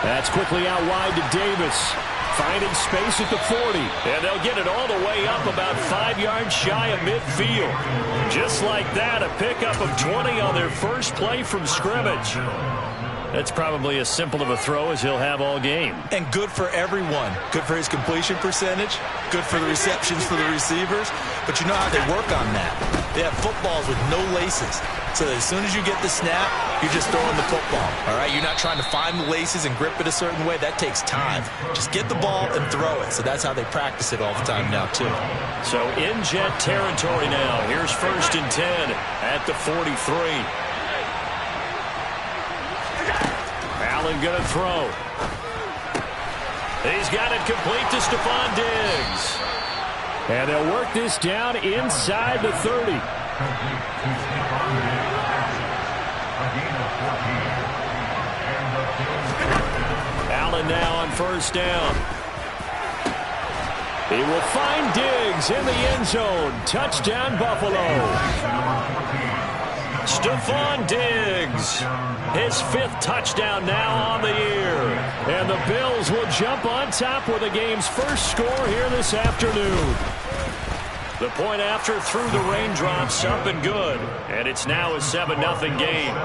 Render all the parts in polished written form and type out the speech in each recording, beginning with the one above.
That's quickly out wide to Davis. Finding space at the 40. And they'll get it all the way up about 5 yards shy of midfield. Just like that, a pickup of 20 on their first play from scrimmage. That's probably as simple of a throw as he'll have all game. And good for everyone. Good for his completion percentage. Good for the receptions for the receivers. But you know how they work on that. They have footballs with no laces. So that as soon as you get the snap, you're just throwing the football. All right, you're not trying to find the laces and grip it a certain way. That takes time. Just get the ball and throw it. So that's how they practice it all the time now, too. So in jet territory now. Here's 1st and 10 at the 43. Allen going to throw. He's got it complete to Stephon Diggs. And they'll work this down inside the 30. Allen now on 1st down. He will find Diggs in the end zone. Touchdown, Buffalo. Stephon Diggs, his 5th touchdown now on the year. And the Bills will jump on top with the game's first score here this afternoon. The point after through the raindrops up and good. And it's now a 7-0 game.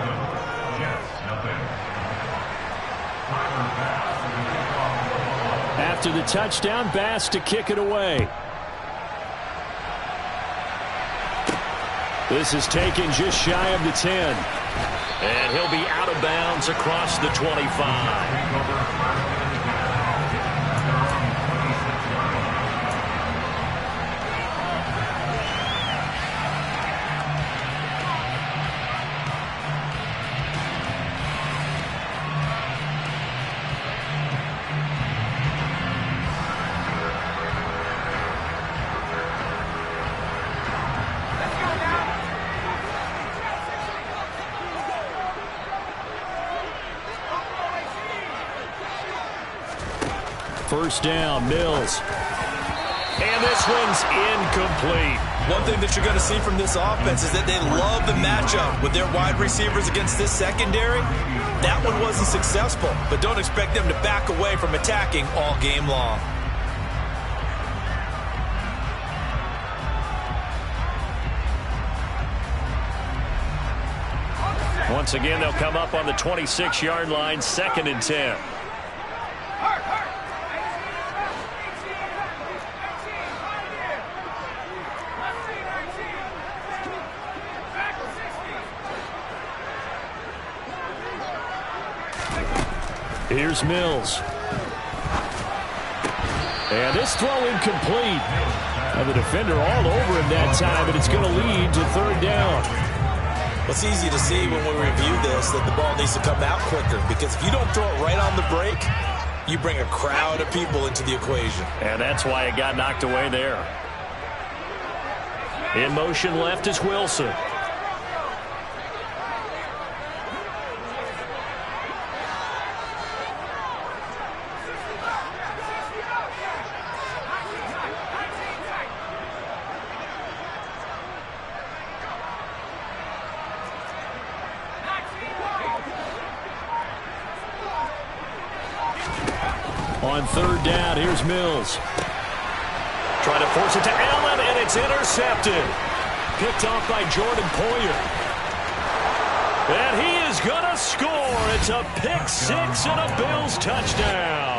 After the touchdown, Bass to kick it away. This is taken just shy of the 10. And he'll be out of bounds across the 25. First down, Mills. And this one's incomplete. One thing that you're going to see from this offense is that they love the matchup with their wide receivers against this secondary. That one wasn't successful, but don't expect them to back away from attacking all game long. Once again, they'll come up on the 26-yard line, 2nd and 10. Here's Mills. And this throw incomplete. And the defender all over him that time, and it's going to lead to 3rd down. Well, it's easy to see when we review this that the ball needs to come out quicker, because if you don't throw it right on the break, you bring a crowd of people into the equation. And that's why it got knocked away there. In motion left is Wilson. On 3rd down, here's Mills. Trying to force it to Allen, and it's intercepted. Picked off by Jordan Poyer. And he is going to score. It's a pick 6 and a Bills touchdown.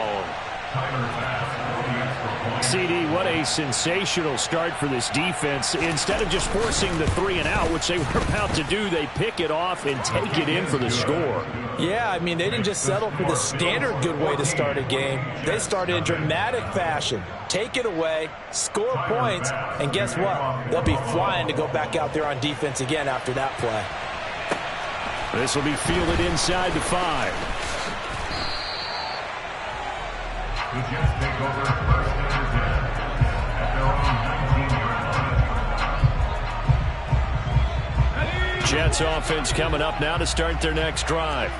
CD, what a sensational start for this defense. Instead of just forcing the 3 and out, which they were about to do, they pick it off and take it in for the score. Yeah, I mean, they didn't just settle for the standard good way to start a game. They started in dramatic fashion. Take it away, score points, and guess what? They'll be flying to go back out there on defense again after that play. This will be fielded inside the 5. The Jets take over 1st and 10 at their own 19-yard line. Jets offense coming up now to start their next drive.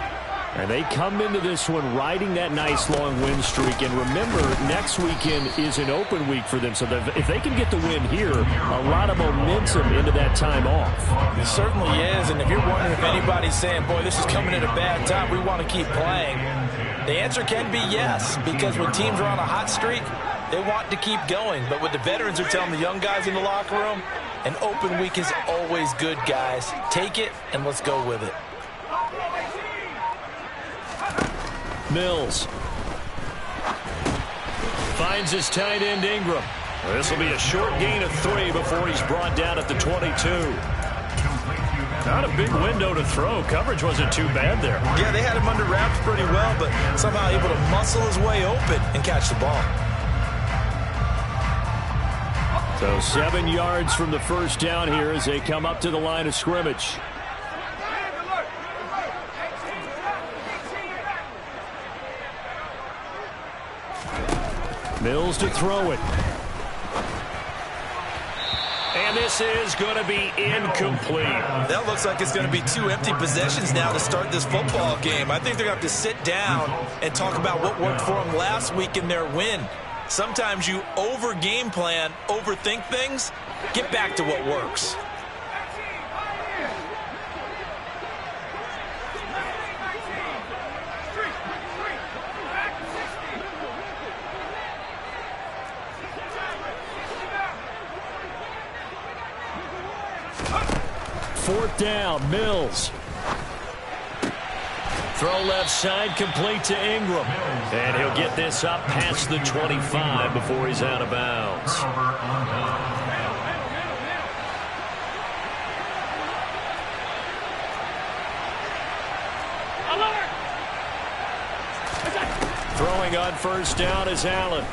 And they come into this one riding that nice long win streak. And remember, next weekend is an open week for them. So that if they can get the win here, a lot of momentum into that time off. It certainly is. And if you're wondering if anybody's saying, boy, this is coming at a bad time, we want to keep playing. The answer can be yes, because when teams are on a hot streak, they want to keep going. But what the veterans are telling the young guys in the locker room, an open week is always good, guys. Take it, and let's go with it. Mills finds his tight end Ingram. This will be a short gain of 3 before he's brought down at the 22. Not a big window to throw. Coverage wasn't too bad there. Yeah, they had him under wraps pretty well, but somehow able to muscle his way open and catch the ball. So 7 yards from the first down here as they come up to the line of scrimmage. Mills to throw it. And this is going to be incomplete. That looks like it's going to be 2 empty possessions now to start this football game. I think they're going to have to sit down and talk about what worked for them last week in their win. Sometimes you over-game plan, overthink things. Get back to what works. Fourth down, Mills. Throw left side, complete to Ingram. And he'll get this up past the 25 before he's out of bounds. Throwing on first down is Allen.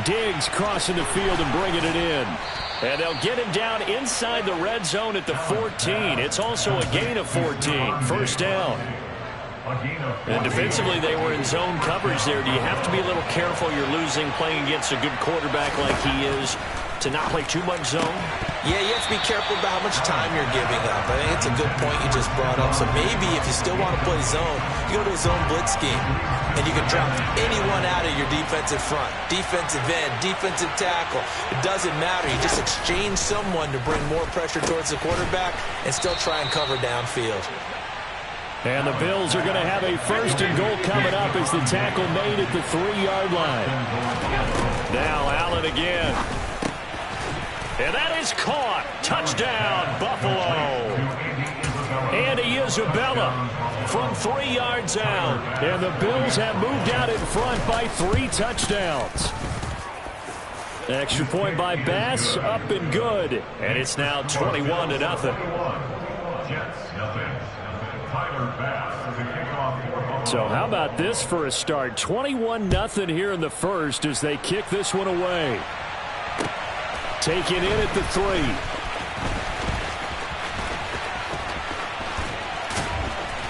Diggs crossing the field and bringing it in. And they'll get him down inside the red zone at the 14. It's also a gain of 14. First down. And defensively, they were in zone coverage there. Do you have to be a little careful? You're losing playing against a good quarterback like he is to not play too much zone? Yeah, you have to be careful about how much time you're giving up. I think it's a good point you just brought up. So maybe if you still want to play zone, you go to a zone blitz scheme. And you can drop anyone out of your defensive front. Defensive end, defensive tackle. It doesn't matter. You just exchange someone to bring more pressure towards the quarterback and still try and cover downfield. And the Bills are going to have a first and goal coming up as the tackle made at the 3-yard line. Now Allen again. And that is caught. Touchdown, Buffalo. Andy Isabella from 3 yards out. And the Bills have moved out in front by 3 touchdowns. Extra point by Bass, up and good. And it's now 21-0. So how about this for a start? 21-0 here in the first as they kick this one away. Taken in at the 3.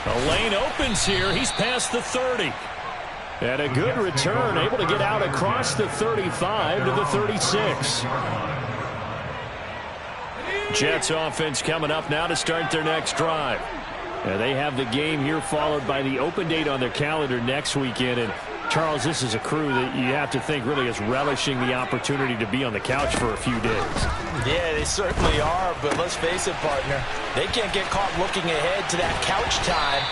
The lane opens here. He's past the 30. And a good return, able to get out across the 35 to the 36. Jets offense coming up now to start their next drive. Now they have the game here followed by the open date on their calendar next weekend. And Charles, this is a crew that you have to think really is relishing the opportunity to be on the couch for a few days. Yeah, they certainly are, but let's face it, partner. They can't get caught looking ahead to that couch time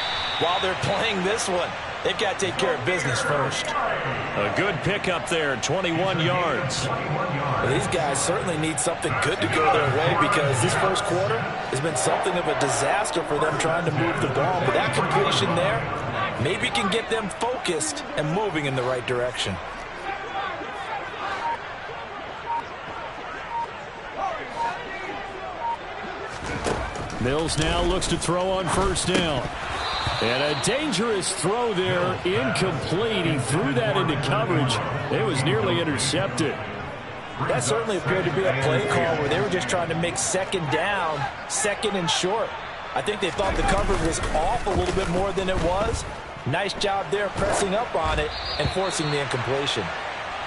while they're playing this one. They've got to take care of business first. A good pickup there, 21 yards. Well, these guys certainly need something good to go their way because this first quarter has been something of a disaster for them trying to move the ball. But that completion there maybe can get them focused and moving in the right direction. Mills now looks to throw on first down. And a dangerous throw there, incomplete. He threw that into coverage. It was nearly intercepted. That certainly appeared to be a play call where they were just trying to make second down, second and short. I think they thought the coverage was off a little bit more than it was. Nice job there pressing up on it and forcing the incompletion.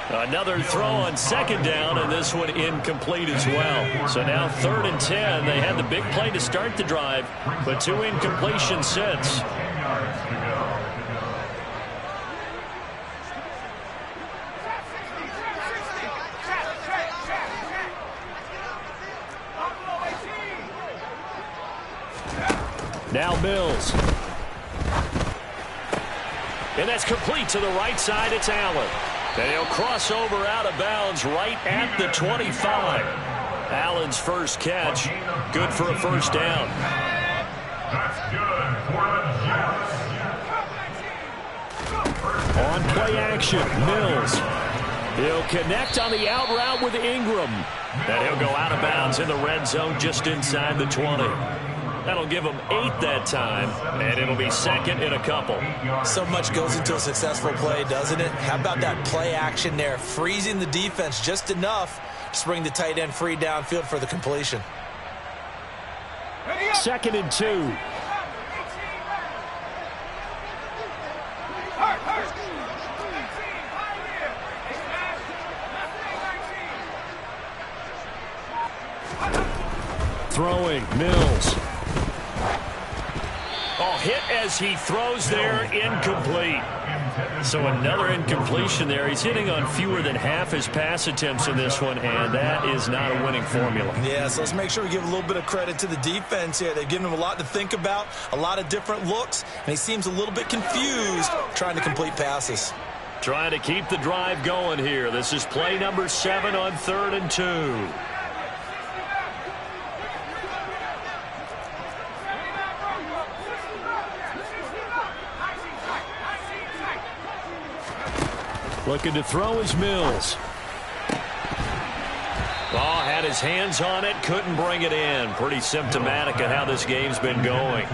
Another throw on second down, and this one incomplete as well. So now 3rd and 10. They had the big play to start the drive, but 2 incompletions since. Now Mills. And that's complete to the right side. It's Allen. And he'll cross over out of bounds right at the 25. Allen's first catch, good for a first down. That's good for the Jets. On play action, Mills. He'll connect on the out route with Ingram. And he'll go out of bounds in the red zone just inside the 20. That'll give him 8 that time, and it'll be second in a couple. So much goes into a successful play, doesn't it? How about that play action there, freezing the defense just enough to bring the tight end free downfield for the completion. Second and 2. Throwing, Mills. Oh, hit as he throws there, incomplete. So another incompletion there. He's hitting on fewer than half his pass attempts in this one, and that is not a winning formula. Yeah, so let's make sure we give a little bit of credit to the defense here. They've given him a lot to think about, a lot of different looks, and he seems a little bit confused trying to complete passes. Trying to keep the drive going here. This is play number 7 on 3rd and 2. Looking to throw is Mills. Oh, had his hands on it, couldn't bring it in. Pretty symptomatic of how this game's been going.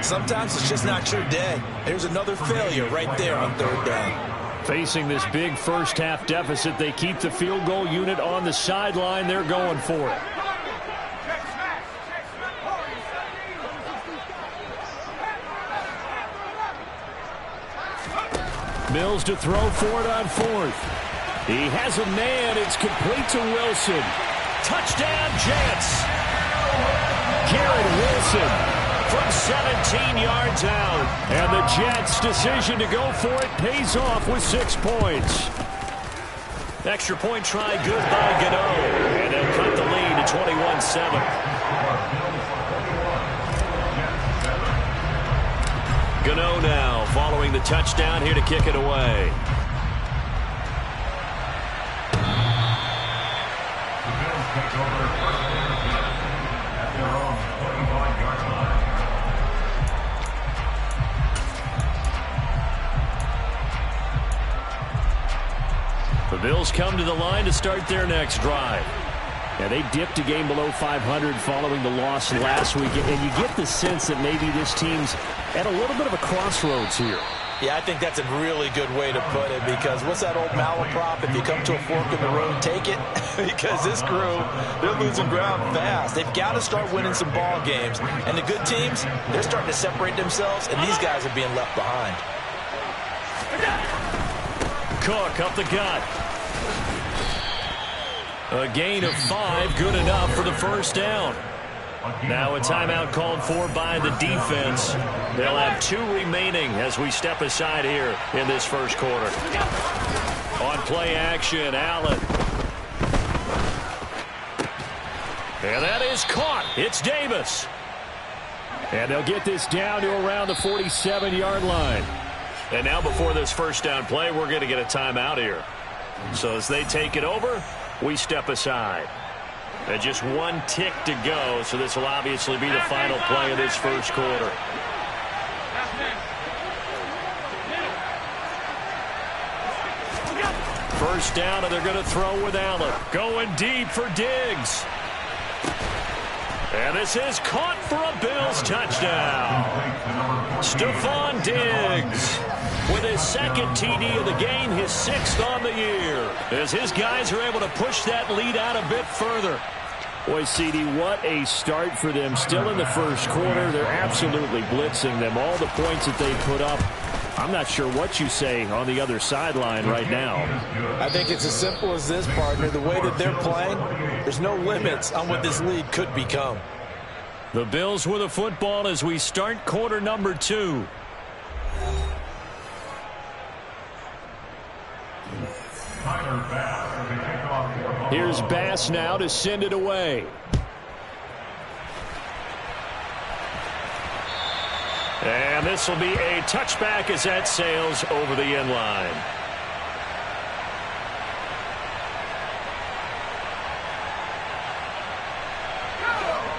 Sometimes it's just not your day. There's another failure right there on 3rd down. Facing this big first-half deficit, they keep the field goal unit on the sideline. They're going for it. Mills to throw for it on 4th. He has a man. It's complete to Wilson. Touchdown, Jets. Garrett Wilson from 17 yards out. And the Jets' decision to go for it pays off with 6 points. Extra point try good by Gano. And they'll cut the lead to 21-7. Gano now following the touchdown here to kick it away. The Bills take over first and 10 at their own 25-yard line. The Bills come to the line to start their next drive. Yeah, they dipped a game below 500 following the loss last week, and you get the sense that maybe this team's at a little bit of a crossroads here. Yeah, I think that's a really good way to put it, because what's that old malaprop? If you come to a fork in the road, take it. Because this crew, they're losing ground fast. They've got to start winning some ball games. And the good teams, they're starting to separate themselves, and these guys are being left behind. Cook up the gut. A gain of 5, good enough for the first down. Now a timeout called for by the defense. They'll have 2 remaining as we step aside here in this first quarter. On play action, Allen. And that is caught. It's Davis. And they'll get this down to around the 47-yard line. And now before this first down play, we're going to get a timeout here. So as they take it over, we step aside. And just 1 tick to go, so this will obviously be the final play of this first quarter. First down, and they're going to throw with Allen. Going deep for Diggs. And this is caught for a Bills touchdown. Stephon Diggs with his 2nd TD of the game, his 6th on the year, as his guys are able to push that lead out a bit further. Boy, CD, what a start for them. Still in the first quarter, they're absolutely blitzing them. All the points that they put up, I'm not sure what you say on the other sideline right now. I think it's as simple as this, partner. The way that they're playing, there's no limits on what this league could become. The Bills with the football as we start quarter number 2. Here's Bass now to send it away. And this will be a touchback as that sails over the end line.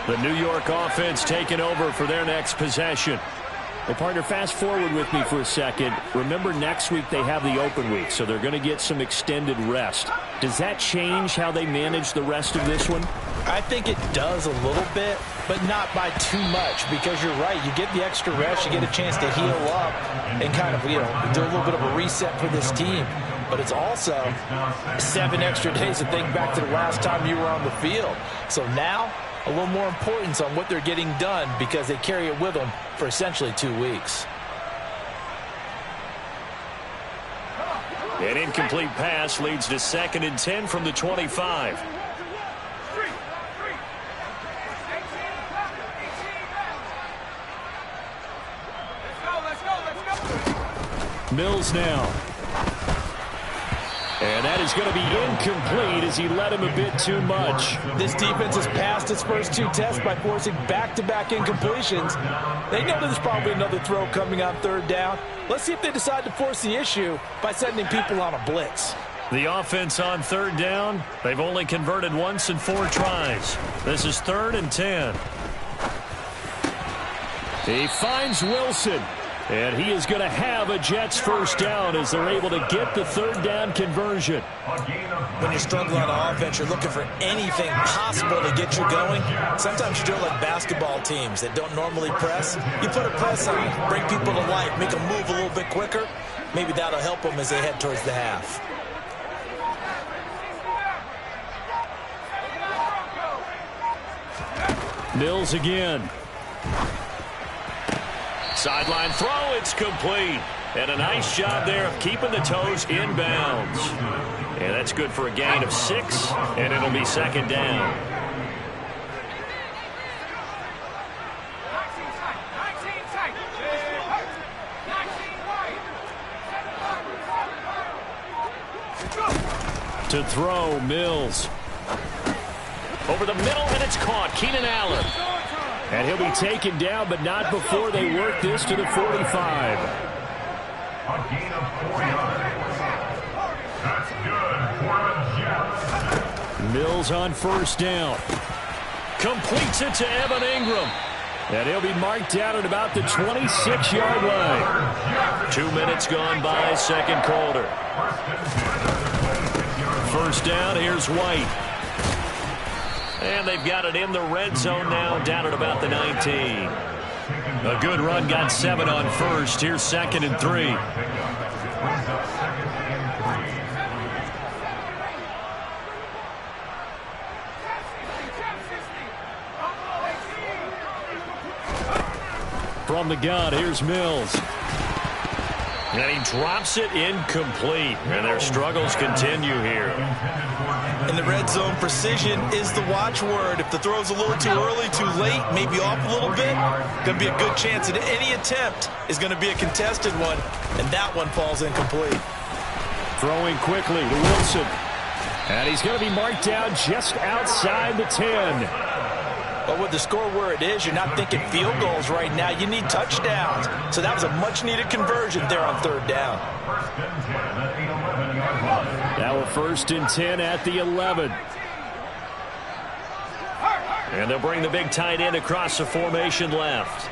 The New York offense taking over for their next possession. Well, partner, fast forward with me for a second. Remember, next week they have the open week, so they're going to get some extended rest. Does that change how they manage the rest of this one? I think it does a little bit, but not by too much, because you're right. You get the extra rest, you get a chance to heal up and kind of, do a little bit of a reset for this team. But it's also 7 extra days to think back to the last time you were on the field. So now, a little more importance on what they're getting done because they carry it with them for essentially 2 weeks. An incomplete pass leads to 2nd and 10 from the 25. Mills now. And that is going to be incomplete as he led him a bit too much. This defense has passed its first 2 tests by forcing back-to-back incompletions. They know there's probably another throw coming on 3rd down. Let's see if they decide to force the issue by sending people on a blitz. The offense on 3rd down, they've only converted once in 4 tries. This is 3rd and 10. He finds Wilson. And he is going to have a Jets first down as they're able to get the 3rd down conversion. When you're struggling on offense, you're looking for anything possible to get you going. Sometimes you do it like basketball teams that don't normally press. You put a press on, bring people to life, make them move a little bit quicker. Maybe that'll help them as they head towards the half. Mills again. Sideline throw, it's complete. And a nice job there of keeping the toes inbounds. And that's good for a gain of 6, and it'll be 2nd down. To throw, Mills. Over the middle, and it's caught. Keenan Allen. And he'll be taken down, but not before they work this to the 45. A gain of 4 yards. That's good for a Jets. Mills on 1st down. Completes it to Evan Ingram. And he'll be marked down at about the 26-yard line. 2 minutes gone by, 2nd quarter. 1st down, here's White. And they've got it in the red zone now, down at about the 19. A good run, got 7 on 1st. Here's 2nd and 3. From the gun, here's Mills. And he drops it incomplete. And their struggles continue here. In the red zone, precision is the watchword. If the throw's a little too early, too late, maybe off a little bit, going to be a good chance that any attempt is going to be a contested one, and that one falls incomplete. Throwing quickly to Wilson. And he's going to be marked down just outside the 10. But with the score where it is, you're not thinking field goals right now. You need touchdowns. So that was a much-needed conversion there on 3rd down. Now a 1st and 10 at the 11. And they'll bring the big tight end across the formation left.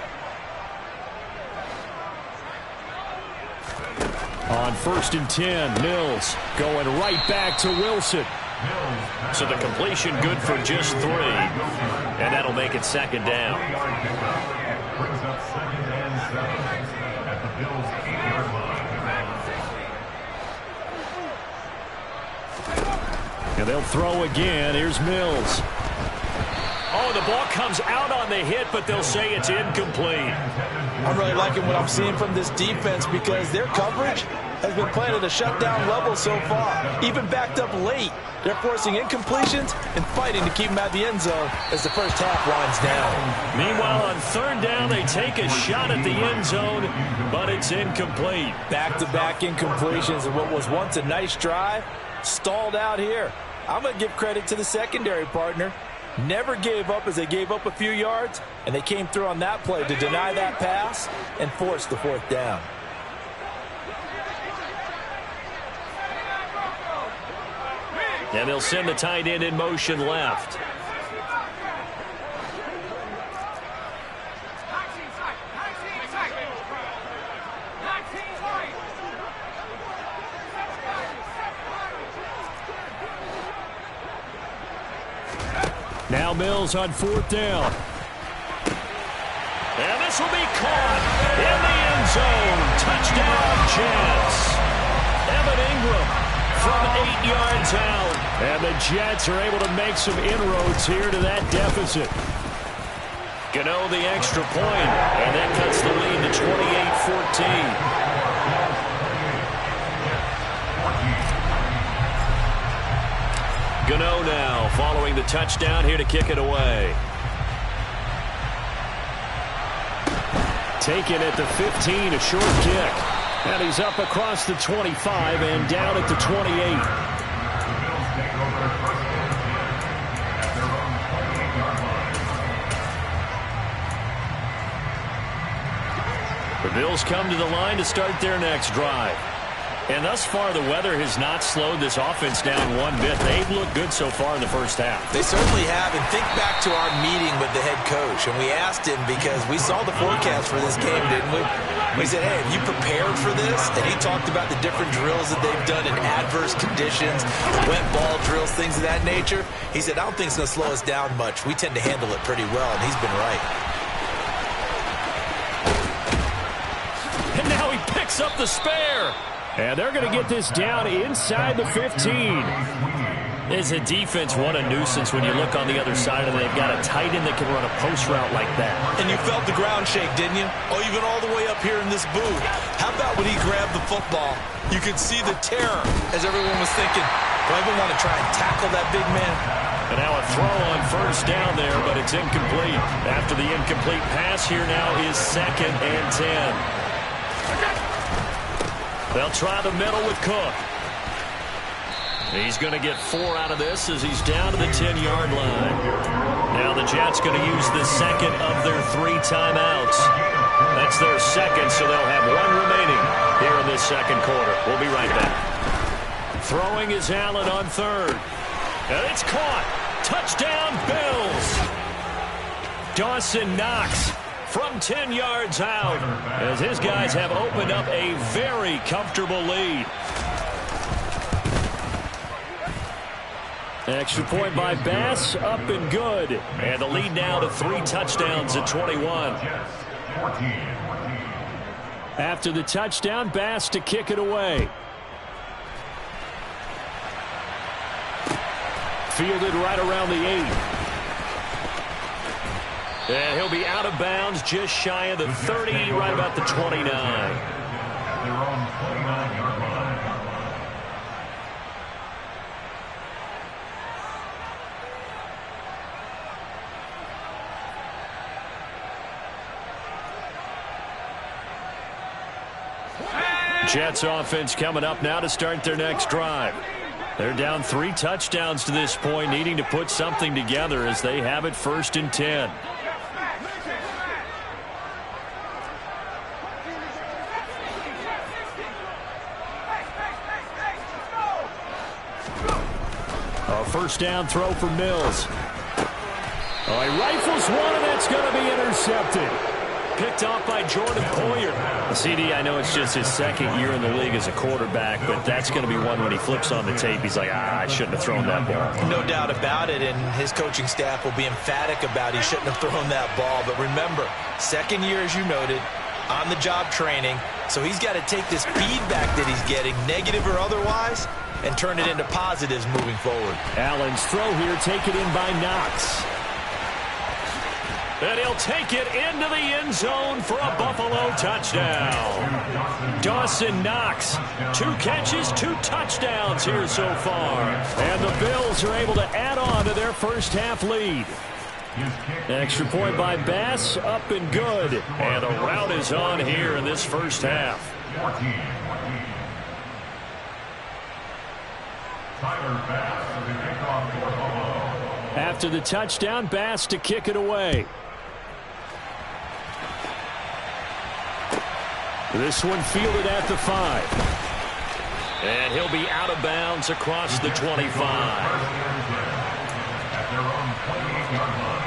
On 1st and 10, Mills going right back to Wilson. So the completion good for just 3. And that'll make it 2nd down. Brings up 2nd and 7 at the Bills' 8-yard line. And they'll throw again. Here's Mills. Oh, the ball comes out on the hit, but they'll say it's incomplete. I'm really liking what I'm seeing from this defense because their coverage has been playing at a shutdown level so far. Even backed up late, they're forcing incompletions and fighting to keep them at the end zone as the first half winds down. Meanwhile, on 3rd down, they take a shot at the end zone, but it's incomplete. Back-to-back incompletions and what was once a nice drive stalled out here. I'm going to give credit to the secondary partner. never gave up as they gave up a few yards, and they came through on that play to deny that pass and force the 4th down. And they'll send the tight end in motion left. Now Mills on 4th down. And this will be caught in the end zone. Touchdown, Jets. Evan Ingram from 8 yards out. And the Jets are able to make some inroads here to that deficit. Gano the extra point, and that cuts the lead to 28-14. Gano now following the touchdown here to kick it away. Taken at the 15, a short kick. And he's up across the 25 and down at the 28. The Bills come to the line to start their next drive. And thus far, the weather has not slowed this offense down one bit. They've looked good so far in the first half. They certainly have. And think back to our meeting with the head coach. And we asked him because we saw the forecast for this game, didn't we? We said, hey, have you prepared for this? And he talked about the different drills that they've done in adverse conditions, wet ball drills, things of that nature. He said, I don't think it's going to slow us down much. We tend to handle it pretty well, and he's been right. And now he picks up the spare. And they're going to get this down inside the 15. Is a defense what a nuisance when you look on the other side and they've got a tight end that can run a post route like that. And you felt the ground shake, didn't you? Oh, even all the way up here in this booth. How about when he grabbed the football? You could see the terror as everyone was thinking, do I even want to try and tackle that big man? And now a throw on first down there, but it's incomplete. After the incomplete pass, here now is 2nd and 10. They'll try the middle with Cook. He's going to get 4 out of this as he's down to the 10-yard line. Now the Jets going to use the second of their 3 timeouts. That's their second, so they'll have 1 remaining here in this second quarter. We'll be right back. Throwing is Allen on 3rd. And it's caught. Touchdown, Bills. Dawson Knox from 10 yards out as his guys have opened up a very comfortable lead. Extra point by Bass, up and good. And the lead now to 3 touchdowns at 21. After the touchdown, Bass to kick it away. Fielded right around the 8. And he'll be out of bounds just shy of the 30, right about the 29. At their own 29-yard line. Jets offense coming up now to start their next drive. They're down 3 touchdowns to this point, needing to put something together as they have it 1st and 10. A first down throw for Mills. Oh, he rifles one, and that's going to be intercepted. Picked off by Jordan Poyer. CD, I know it's just his 2nd year in the league as a quarterback, but that's going to be one when he flips on the tape. He's like, I shouldn't have thrown that ball. No doubt about it, and his coaching staff will be emphatic about he shouldn't have thrown that ball. But remember, 2nd year, as you noted, on-the-job training, so he's got to take this feedback that he's getting, negative or otherwise, and turn it into positives moving forward. Allen's throw here taken in by Knox. And he'll take it into the end zone for a Buffalo touchdown. Dawson Knox, 2 catches, 2 touchdowns here so far. And the Bills are able to add on to their first half lead. Extra point by Bass, up and good. And the rout is on here in this first half. Tyler Bass, the kickoff for Buffalo. After the touchdown, Bass to kick it away. This one fielded at the 5. And he'll be out of bounds across the 25. At their own 28-yard line.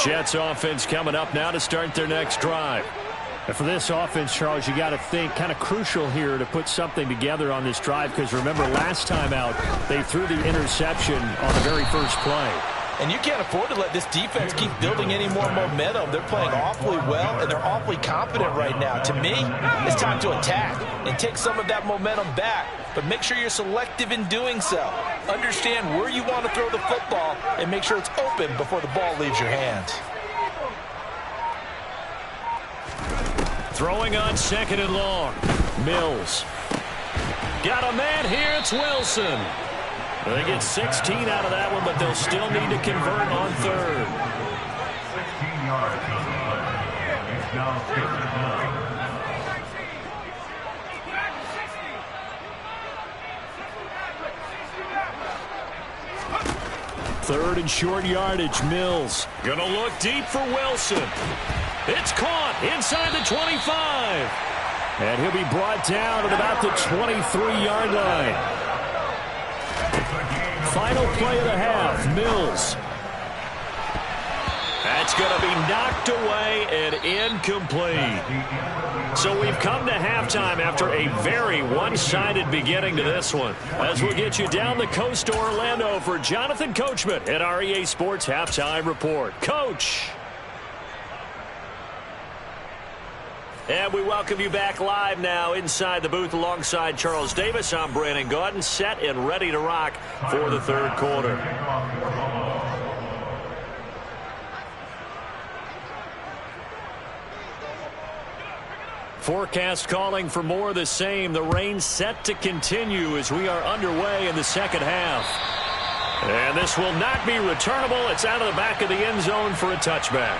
Jets offense coming up now to start their next drive. And for this offense, Charles, you got to think kind of crucial here to put something together on this drive, because remember last time out they threw the interception on the very first play. And you can't afford to let this defense keep building any more momentum. They're playing awfully well, and they're awfully confident right now. To me, it's time to attack and take some of that momentum back, but make sure you're selective in doing so. Understand where you want to throw the football and make sure it's open before the ball leaves your hands. Throwing on 2nd and long. Mills. Got a man here. It's Wilson. They get 16 out of that one, but they'll still need to convert on 3rd. 16 yards on the play. It's now 6th and 9. Third and short yardage. Mills gonna look deep for Wilson. It's caught inside the 25. And he'll be brought down at about the 23-yard line. Final play of the half. Mills. That's going to be knocked away and incomplete. So we've come to halftime after a very one-sided beginning to this one. As we'll get you down the coast to Orlando for Jonathan Coachman at our EA Sports Halftime Report. Coach. And we welcome you back live now inside the booth alongside Charles Davis. I'm Brandon Gaudin, set and ready to rock for the 3rd quarter. Forecast calling for more of the same. The rain set to continue as we are underway in the 2nd half. And this will not be returnable. It's out of the back of the end zone for a touchback.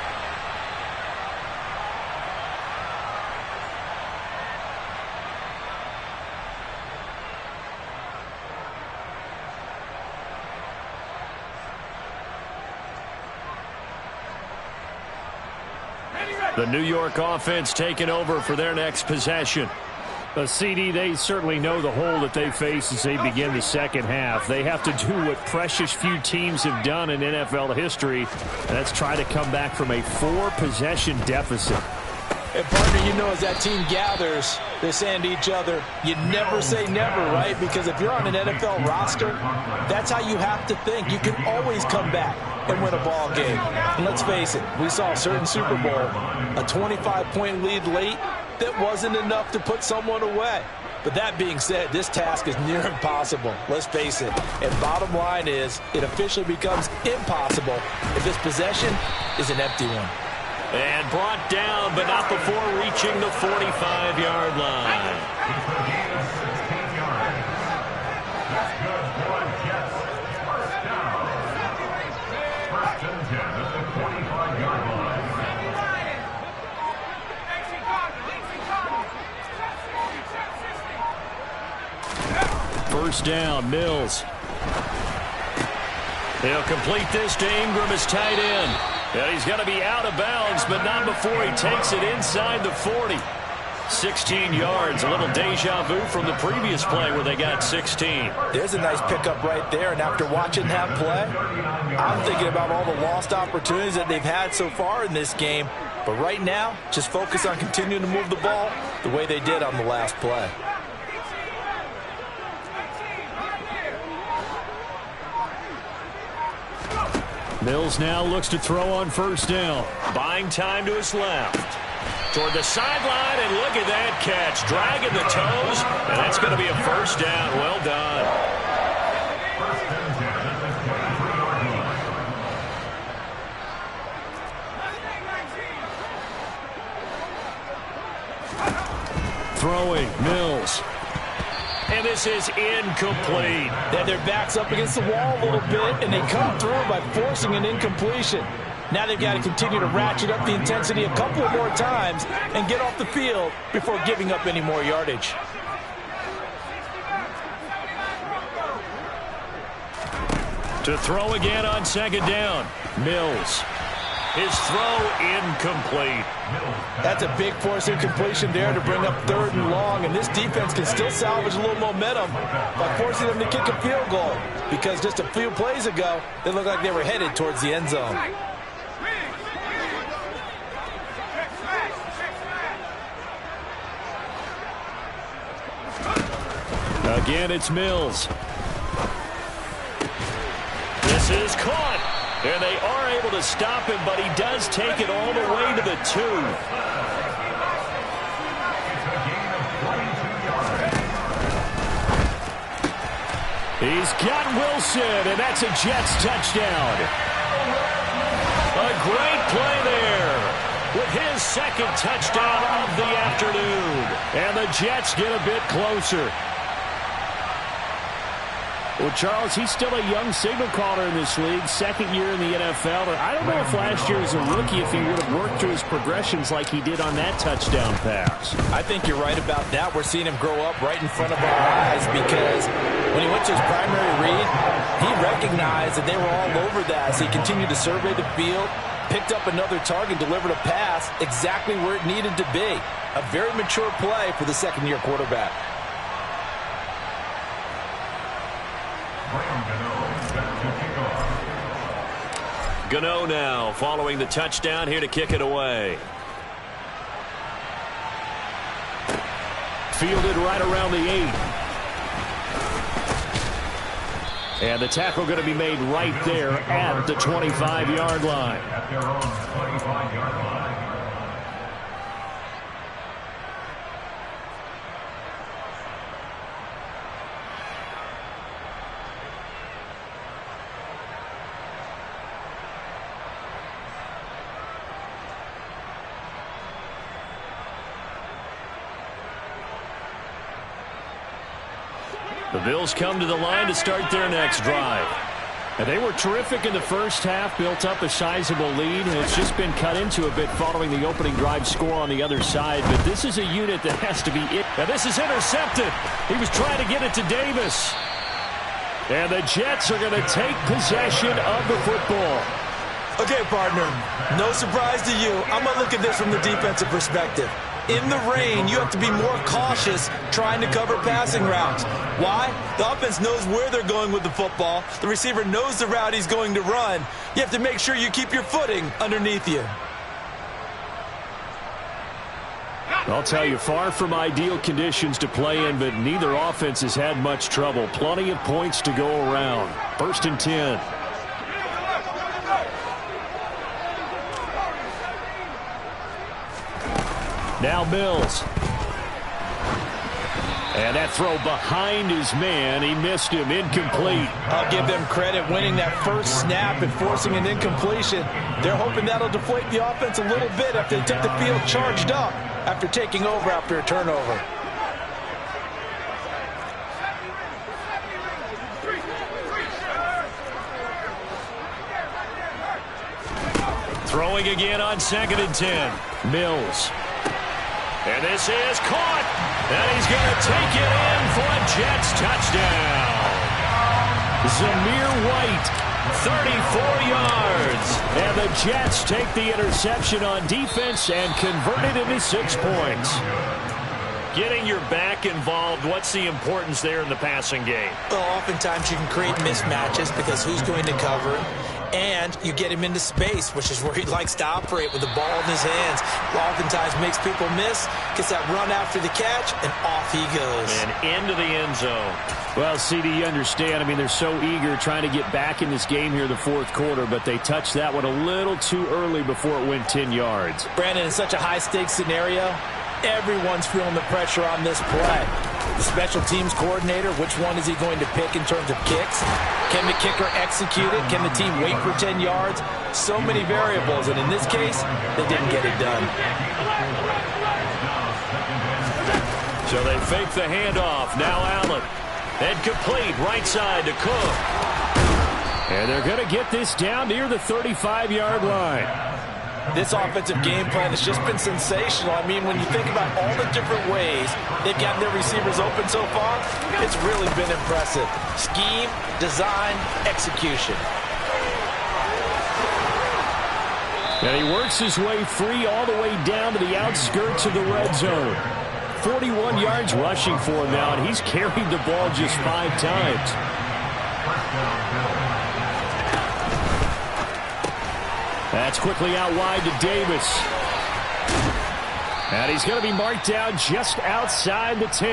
The New York offense taking over for their next possession. CD, they certainly know the hole that they face as they begin the 2nd half. They have to do what precious few teams have done in NFL history, and that's try to come back from a 4-possession deficit. And partner, you know, as that team gathers, they're saying to each other, you never say never, right? Because if you're on an NFL roster, that's how you have to think. You can always come back and win a ball game. And let's face it, we saw a certain Super Bowl, a 25-point lead late that wasn't enough to put someone away. But that being said, this task is near impossible. Let's face it. And bottom line is, it officially becomes impossible if this possession is an empty one. And brought down, but not before reaching the 45-yard line. That's good for the Jets. First down. First and 10 at the 25-yard line. First down, Mills. He'll complete this to Ingram, his tight end. And he's going to be out of bounds, but not before he takes it inside the 40. 16 yards, a little deja vu from the previous play where they got 16. There's a nice pickup right there, and after watching that play, I'm thinking about all the lost opportunities that they've had so far in this game. But right now, just focus on continuing to move the ball the way they did on the last play. Mills now looks to throw on first down. Buying time to his left. Toward the sideline, and look at that catch. Dragging the toes, and that's going to be a first down. Well done. Throwing, Mills. And this is incomplete. They had their backs up against the wall a little bit, and they come through by forcing an incompletion. Now they've got to continue to ratchet up the intensity a couple more times and get off the field before giving up any more yardage. To throw again on second down. Mills. His throw incomplete. That's a big force incompletion there to bring up 3rd and long, and this defense can still salvage a little momentum by forcing them to kick a field goal, because just a few plays ago, they looked like they were headed towards the end zone. Again, it's Mills. This is caught. And they are able to stop him, but he does take it all the way to the 2. He's got Wilson, and that's a Jets touchdown. A great play there with his 2nd touchdown of the afternoon. And the Jets get a bit closer. Well, Charles, he's still a young signal caller in this league, 2nd year in the NFL. And I don't know if last year as a rookie if he would have worked through his progressions like he did on that touchdown pass. I think you're right about that. We're seeing him grow up right in front of our eyes, because when he went to his primary read, he recognized that they were all over that. So he continued to survey the field, picked up another target, delivered a pass exactly where it needed to be. A very mature play for the 2nd-year quarterback. Gano now following the touchdown, here to kick it away. Fielded right around the 8. And the tackle going to be made right there at the 25-yard line. At their own 25-yard line. The Bills come to the line to start their next drive. And they were terrific in the first half, built up a sizable lead, and it's just been cut into a bit following the opening drive score on the other side. But this is a unit that has to be it. Now this is intercepted. He was trying to get it to Davis. And the Jets are going to take possession of the football. Okay, partner, no surprise to you. I'm going to look at this from the defensive perspective. In the rain, you have to be more cautious trying to cover passing routes. Why? The offense knows where they're going with the football. The receiver knows the route he's going to run. You have to make sure you keep your footing underneath you. I'll tell you, far from ideal conditions to play in, but neither offense has had much trouble. Plenty of points to go around. 1st and 10. Now Mills. And that throw behind his man. He missed him. Incomplete. I'll give them credit winning that first snap and forcing an incompletion. They're hoping that'll deflate the offense a little bit after they took the field charged up after taking over after a turnover. Throwing again on 2nd and 10. Mills. And this is caught. And he's going to take it in for a Jets touchdown. Zamir White, 34 yards. And the Jets take the interception on defense and convert it into 6 points. Getting your back involved, what's the importance there in the passing game? Well, oftentimes you can create mismatches because who's going to cover him? And you get him into space, which is where he likes to operate with the ball in his hands. Oftentimes makes people miss, gets that run after the catch, and off he goes. And into the end zone. Well, CD, you understand. I mean, they're so eager trying to get back in this game here in the 4th quarter, but they touched that one a little too early before it went 10 yards. Brandon, in such a high-stakes scenario, everyone's feeling the pressure on this play. The special teams coordinator, which one is he going to pick in terms of kicks? Can the kicker execute it? Can the team wait for 10 yards? So many variables, and in this case, they didn't get it done. So they fake the handoff. Now Allen. And complete right side to Cook. And they're going to get this down near the 35-yard line. This offensive game plan has just been sensational. I mean, when you think about all the different ways they've gotten their receivers open so far, it's really been impressive. Scheme, design, execution. And he works his way free all the way down to the outskirts of the red zone. 41 yards rushing for him now, and he's carried the ball just 5 times. That's quickly out wide to Davis. And he's going to be marked down just outside the 10.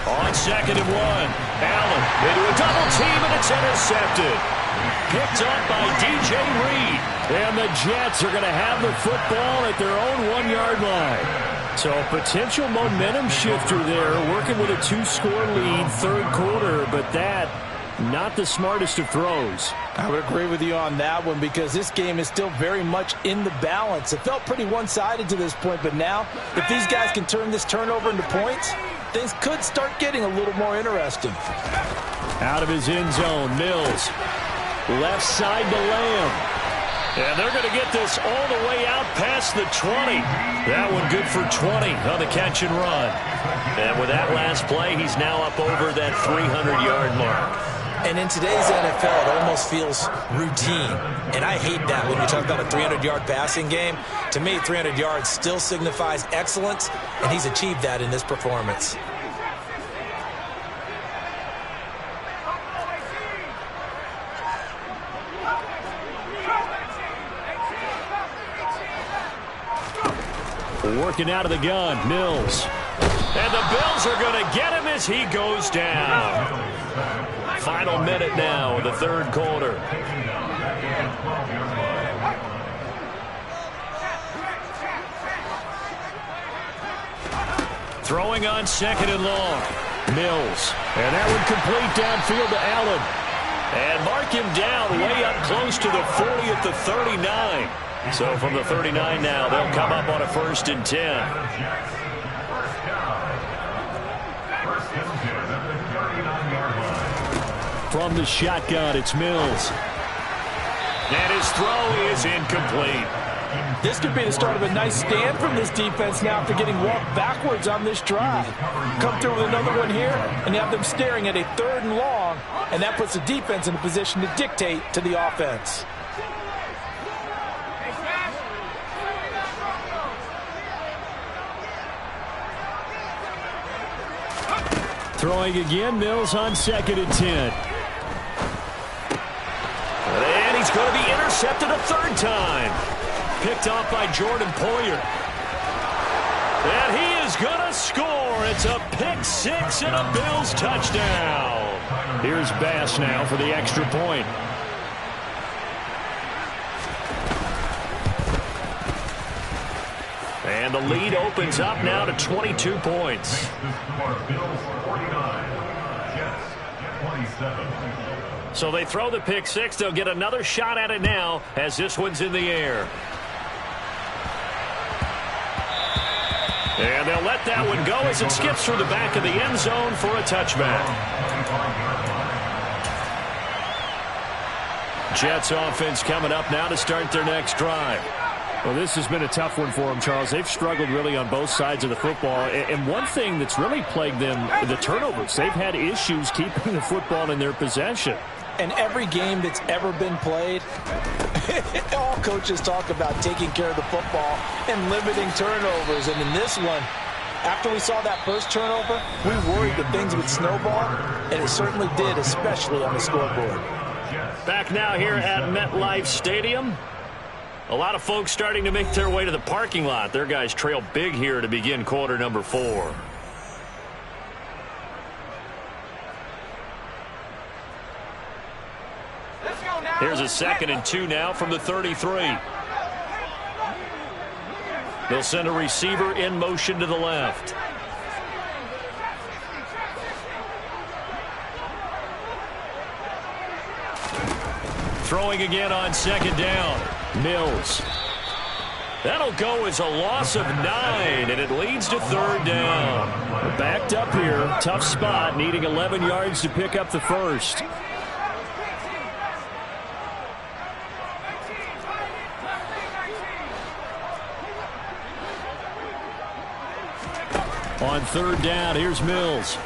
On 2nd and 1, Allen into a double team, and it's intercepted. Picked up by DJ Reed. And the Jets are going to have the football at their own 1-yard line. So a potential momentum shifter there, working with a 2-score lead, 3rd quarter, but that, not the smartest of throws. I would agree with you on that one because this game is still very much in the balance. It felt pretty one-sided to this point, but now, if these guys can turn this turnover into points, things could start getting a little more interesting. Out of his end zone, Mills. Left side to Lamb. And they're going to get this all the way out past the 20. That one good for 20 on the catch and run. And with that last play, he's now up over that 300-yard mark. And in today's NFL, it almost feels routine. And I hate that when you talk about a 300-yard passing game. To me, 300 yards still signifies excellence, and he's achieved that in this performance. Working out of the gun, Mills. And the Bills are going to get him as he goes down. Final minute now in the 3rd quarter. Throwing on 2nd and long. Mills. And that one complete downfield to Allen. And mark him down way up close to the 40 at the 39. So from the 39 now, they'll come up on a 1st and 10. From the shotgun, it's Mills. And his throw is incomplete. This could be the start of a nice stand from this defense now after getting walked backwards on this drive. Come through with another one here, and you have them staring at a 3rd and long, and that puts the defense in a position to dictate to the offense. Throwing again, Mills on 2nd and 10. And he's going to be intercepted a 3rd time. Picked off by Jordan Poyer. And he is going to score. It's a pick 6 and a Bills touchdown. Here's Bass now for the extra point. And the lead opens up now to 22 points. So they throw the pick 6. They'll get another shot at it now as this one's in the air. And they'll let that one go as it skips through the back of the end zone for a touchback. Jets offense coming up now to start their next drive. Well, this has been a tough one for them, Charles. They've struggled really on both sides of the football. And one thing that's really plagued them, the turnovers. They've had issues keeping the football in their possession. And every game that's ever been played, all coaches talk about taking care of the football and limiting turnovers. And in this one, after we saw that first turnover, we worried that things would snowball, and it certainly did, especially on the scoreboard. Back now here at MetLife Stadium. A lot of folks starting to make their way to the parking lot. Their guys trail big here to begin quarter number 4. Here's a 2nd and 2 now from the 33. They'll send a receiver in motion to the left. Throwing again on 2nd down. Mills. That'll go as a loss of 9, and it leads to third down. We're backed up here. Tough spot, needing 11 yards to pick up the first. On third down, here's Mills.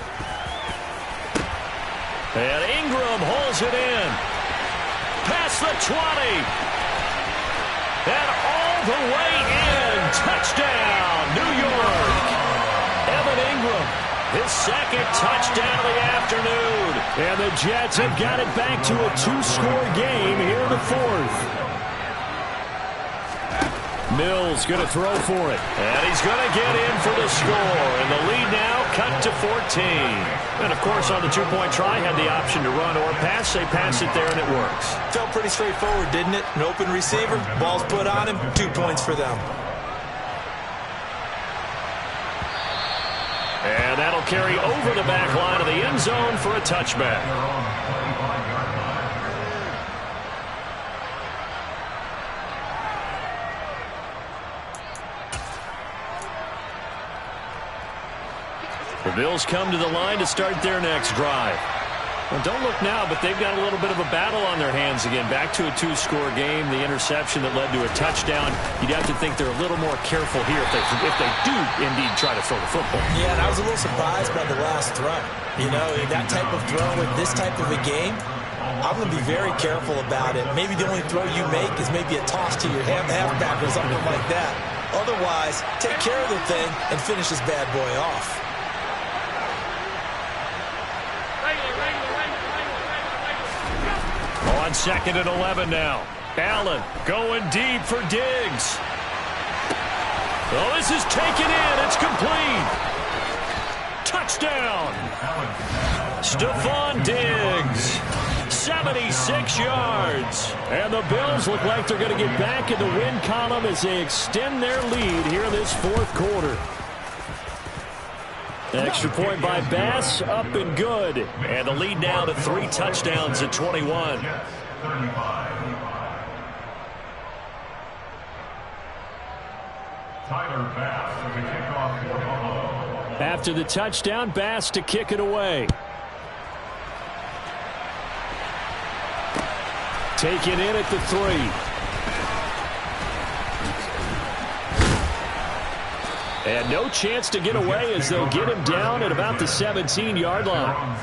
And Ingram holds it in. Past the 20. And all the way in. Touchdown, New York. Evan Ingram, his second touchdown of the afternoon. And the Jets have got it back to a 2-score game here in the fourth. Mills going to throw for it. And he's going to get in for the score. And the lead now cut to 14. And, of course, on the two-point try, had the option to run or pass. They pass it there, and it works. Felt pretty straightforward, didn't it? An open receiver, ball's put on him, 2 points for them. And that'll carry over the back line of the end zone for a touchback. The Bills come to the line to start their next drive. Well, don't look now, but they've got a little bit of a battle on their hands again. Back to a 2-score game. The interception that led to a touchdown. You'd have to think they're a little more careful here if they do indeed try to throw the football. Yeah, and I was a little surprised by the last throw. You know, that type of throw in this type of a game, I'm going to be very careful about it. Maybe the only throw you make is maybe a toss to your halfback or something like that. Otherwise, take care of the thing and finish this bad boy off. On 2nd and 11 now. Allen going deep for Diggs. Oh, this is taken in. It's complete. Touchdown. Stephon Diggs. 76 yards. And the Bills look like they're going to get back in the win column as they extend their lead here in this fourth quarter. Extra point by Bass, up and good. And the lead now to 3 touchdowns at 21. After the touchdown, Bass to kick it away. Taken in at the 3. And no chance to get away as they'll get him down at about the 17-yard line.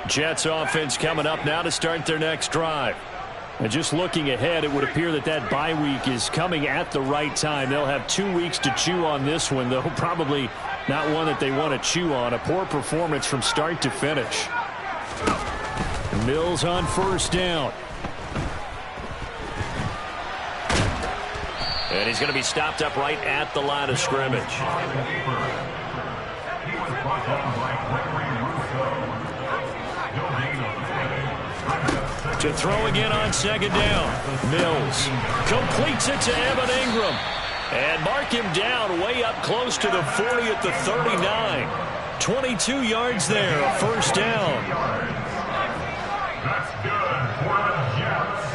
Jets offense coming up now to start their next drive. And just looking ahead, it would appear that bye week is coming at the right time. They'll have 2 weeks to chew on this one, though probably not one that they want to chew on. A poor performance from start to finish. Mills on first down. And he's going to be stopped up right at the line of scrimmage. To throw again on 2nd down. Mills completes it to Evan Ingram. And mark him down way up close to the 40 at the 39. 22 yards there, a first down. That's good for the Jets.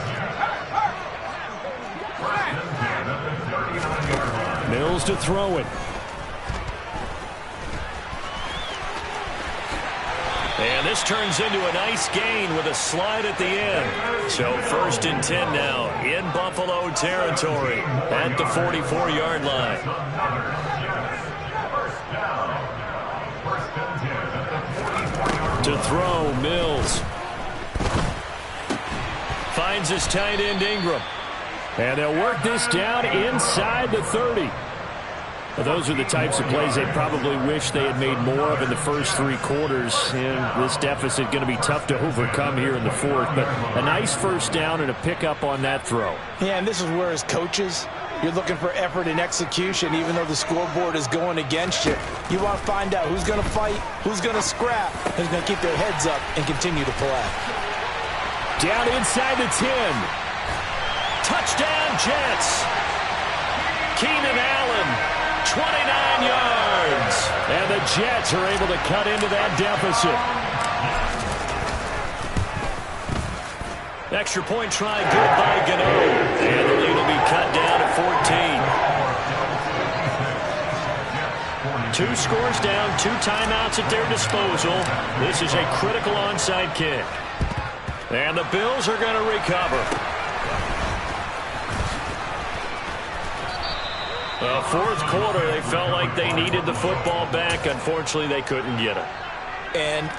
Mills to throw it. And this turns into a nice gain with a slide at the end. So 1st and 10 now in Buffalo territory at the 44-yard line. To throw, Mills. Finds his tight end Ingram. And they'll work this down inside the 30. Well, those are the types of plays they probably wish they had made more of in the first 3 quarters. And this deficit going to be tough to overcome here in the fourth. But a nice first down and a pickup on that throw. Yeah, and this is where as coaches, you're looking for effort and execution, even though the scoreboard is going against you. You want to find out who's going to fight, who's going to scrap, who's going to keep their heads up and continue to play. Down inside the 10. Touchdown, Jets. Keenan Allen, 29 yards. And the Jets are able to cut into that deficit. Extra point try good by Gano. And the lead will be cut down to 14. 2 scores down, 2 timeouts at their disposal. This is a critical onside kick. And the Bills are going to recover. The fourth quarter, they felt like they needed the football back. Unfortunately, they couldn't get it. And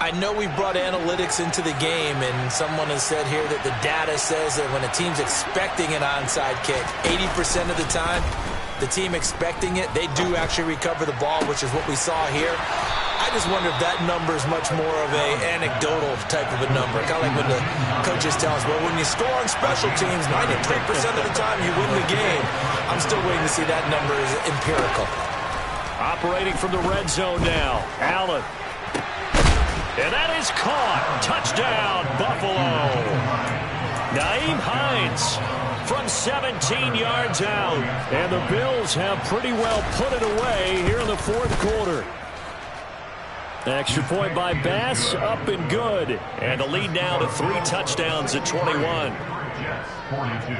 I know we brought analytics into the game, and someone has said here that the data says that when a team's expecting an onside kick, 80% of the time, the team expecting it, they do actually recover the ball, which is what we saw here. I just wonder if that number is much more of a anecdotal type of a number. Kind of like when the coaches tell us, well, when you score on special teams, 93% of the time you win the game. I'm still waiting to see that number is empirical. Operating from the red zone now, Allen. And that is caught. Touchdown, Buffalo. Nyheim Hines from 17 yards out. And the Bills have pretty well put it away here in the fourth quarter. Extra point by Bass, up and good. And the lead now to 3 touchdowns at 21. Jets 42.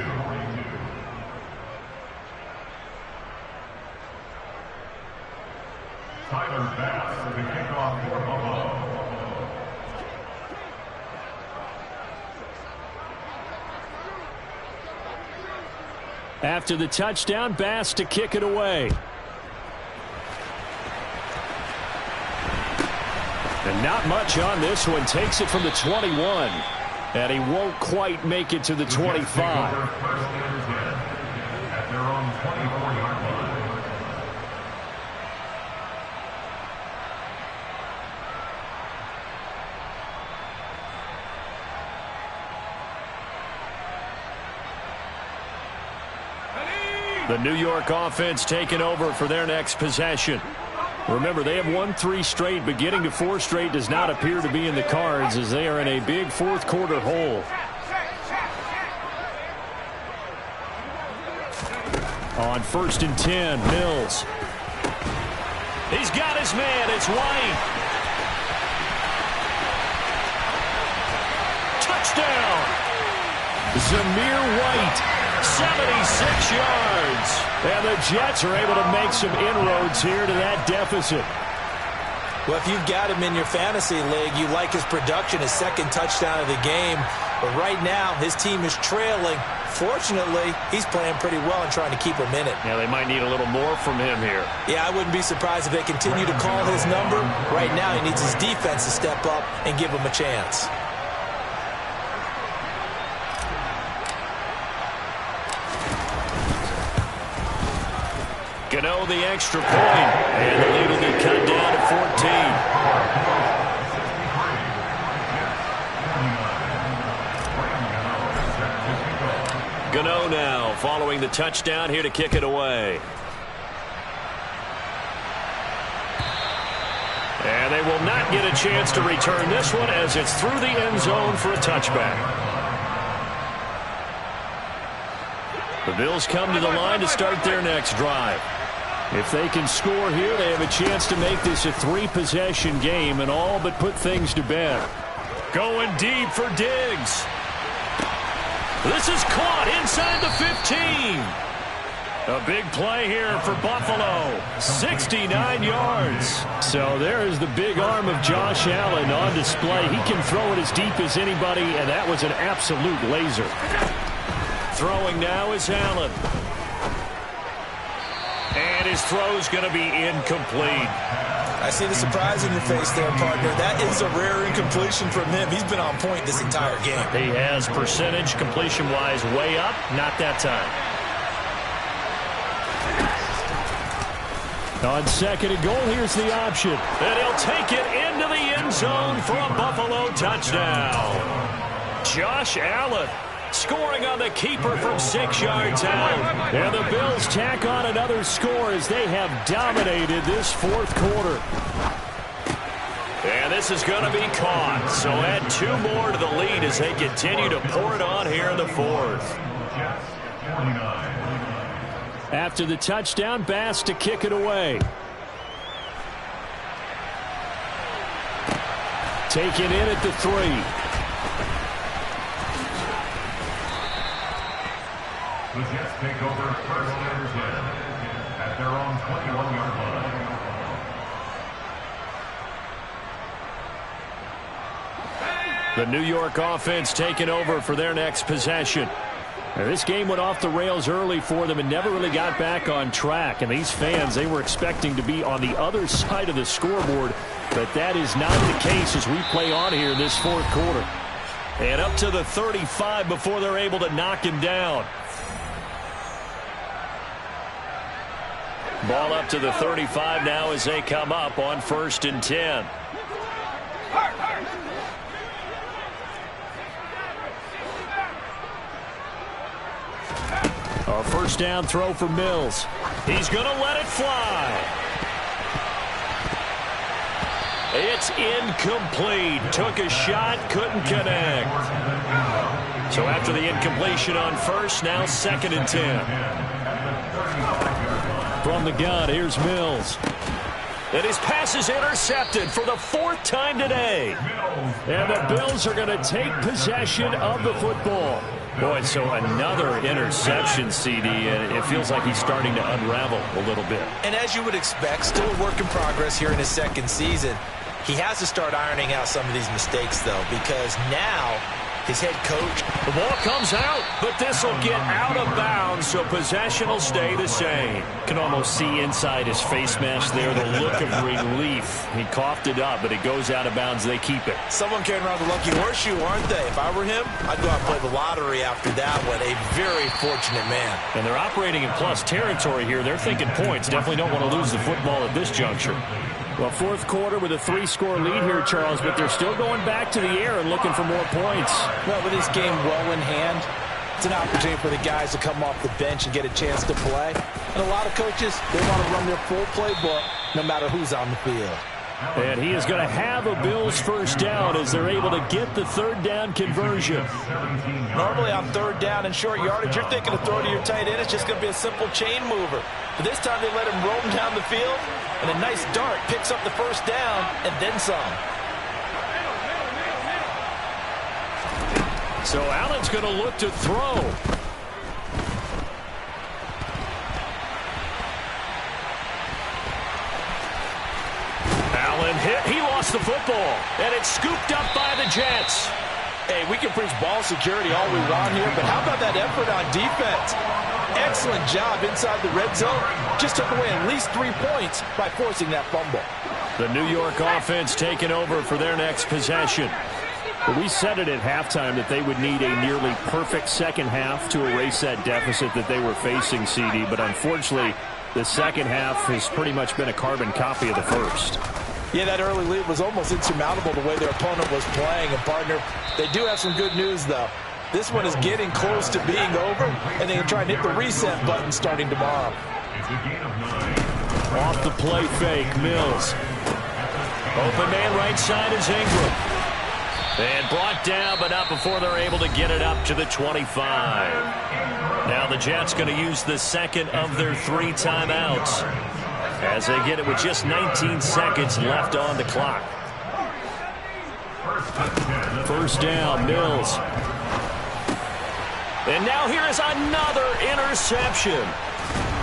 Tyler Bass for the kickoff for Buffalo. After the touchdown, Bass to kick it away. And not much on this one. Takes it from the 21. And he won't quite make it to the 25. First and 10 at their own 24-yard line. The New York offense taking over for their next possession. Remember, they have won 3 straight, but getting to 4 straight does not appear to be in the cards as they are in a big fourth quarter hole. On 1st and 10, Mills. He's got his man. It's White. Touchdown. Zamir White. 76 yards. And the Jets are able to make some inroads here to that deficit. Well, if you've got him in your fantasy league, you like his production, his second touchdown of the game. But right now, his team is trailing. Fortunately, he's playing pretty well and trying to keep him in it. Yeah, they might need a little more from him here. Yeah, I wouldn't be surprised if they continue to call his number. Right now, he needs his defense to step up and give him a chance. Gano the extra point, and the lead will be cut down to 14. Gano now following the touchdown here to kick it away. And they will not get a chance to return this one as it's through the end zone for a touchback. The Bills come to the line to start their next drive. If they can score here, they have a chance to make this a 3-possession game and all but put things to bed. Going deep for Diggs. This is caught inside the 15. A big play here for Buffalo. 69 yards. So there is the big arm of Josh Allen on display. He can throw it as deep as anybody, and that was an absolute laser. Throwing now is Allen. And his throw's going to be incomplete. I see the surprise in your face there, partner. That is a rare incompletion from him. He's been on point this entire game. He has percentage completion-wise way up. Not that time. On 2nd and goal, here's the option. And he'll take it into the end zone for a Buffalo touchdown. Josh Allen scoring on the keeper from 6 yards out. And the Bills tack on another score as they have dominated this fourth quarter. And this is going to be caught. So add 2 more to the lead as they continue to pour it on here in the fourth. After the touchdown, Bass to kick it away. Taken in at the 3. The Jets take over first and 10 at their own 21-yard line. The New York offense taking over for their next possession. Now, this game went off the rails early for them and never really got back on track. And these fans, they were expecting to be on the other side of the scoreboard, but that is not the case as we play on here in this fourth quarter. And up to the 35 before they're able to knock him down. Ball up to the 35 now as they come up on 1st and 10. A first down throw for Mills. He's going to let it fly. It's incomplete. Took a shot, couldn't connect. So after the incompletion on first, now 2nd and 10. From the gun, here's Mills. And his pass is intercepted for the 4th time today. And the Bills are going to take possession of the football. Boy, so another interception, CD, and it feels like he's starting to unravel a little bit. And as you would expect, still a work in progress here in his 2nd season. He has to start ironing out some of these mistakes, though, because now his head coach. The ball comes out, but this will get out of bounds, so possession will stay the same. Can almost see inside his face mask there, the look of relief. He coughed it up, but it goes out of bounds. They keep it. Someone carrying around the lucky horseshoe, aren't they? If I were him, I'd go out and play the lottery after that one. A very fortunate man. And they're operating in plus territory here. They're thinking points. Definitely don't want to lose the football at this juncture. Well, fourth quarter with a 3-score lead here, Charles, but they're still going back to the air and looking for more points. Well, with this game well in hand, it's an opportunity for the guys to come off the bench and get a chance to play. And a lot of coaches, they want to run their full playbook no matter who's on the field. And he is going to have a Bills first down as they're able to get the 3rd down conversion. Normally on 3rd down and short yardage, you're thinking of throwing to your tight end. It's just going to be a simple chain mover. But this time they let him roam down the field, and a nice dart picks up the first down and then some. So Allen's going to look to throw. Allen hit. He lost the football, and it's scooped up by the Jets. Hey, we can preach ball security all we want here, but how about that effort on defense? Excellent job inside the red zone. Just took away at least 3 points by forcing that fumble. The New York offense taking over for their next possession. Well, we said it at halftime that they would need a nearly perfect second half to erase that deficit that they were facing, CD, but unfortunately, the second half has pretty much been a carbon copy of the first. Yeah, that early lead was almost insurmountable the way their opponent was playing. And, partner, they do have some good news, though. This one is getting close to being over, and they can try and hit the reset button starting tomorrow. Off the play fake, Mills. Open man right side is Ingram. And brought down, but not before they're able to get it up to the 25. Now the Jets going to use the 2nd of their 3 timeouts as they get it with just 19 seconds left on the clock. First down, Mills. And now here is another interception.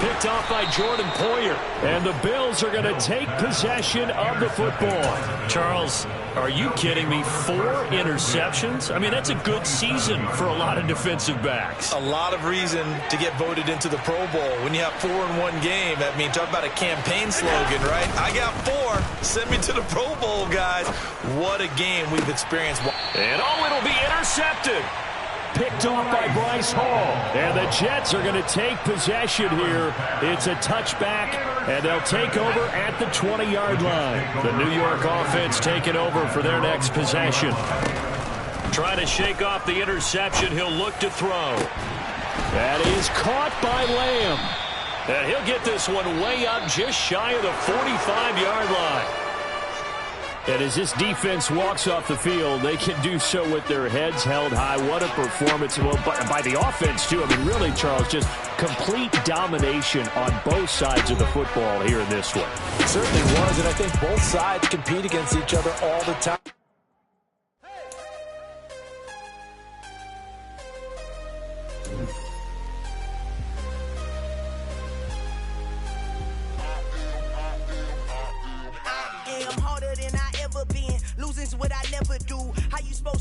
Picked off by Jordan Poyer. And the Bills are going to take possession of the football. Charles, are you kidding me? 4 interceptions? I mean, that's a good season for a lot of defensive backs. A lot of reason to get voted into the Pro Bowl. When you have 4 in one game, I mean, talk about a campaign slogan, right? I got 4. Send me to the Pro Bowl, guys. What a game we've experienced. And it'll be intercepted. Picked off by Bryce Hall. And the Jets are going to take possession here. It's a touchback, and they'll take over at the 20-yard line. The New York offense taking over for their next possession. Trying to shake off the interception. He'll look to throw. That is caught by Lamb. And he'll get this one way up just shy of the 45-yard line. And as this defense walks off the field, they can do so with their heads held high. What a performance. Well, by the offense, too. I mean, really, Charles, just complete domination on both sides of the football here in this one. It certainly was, and I think both sides compete against each other all the time. I am harder than I ever been. Losing's what I never do. How you supposed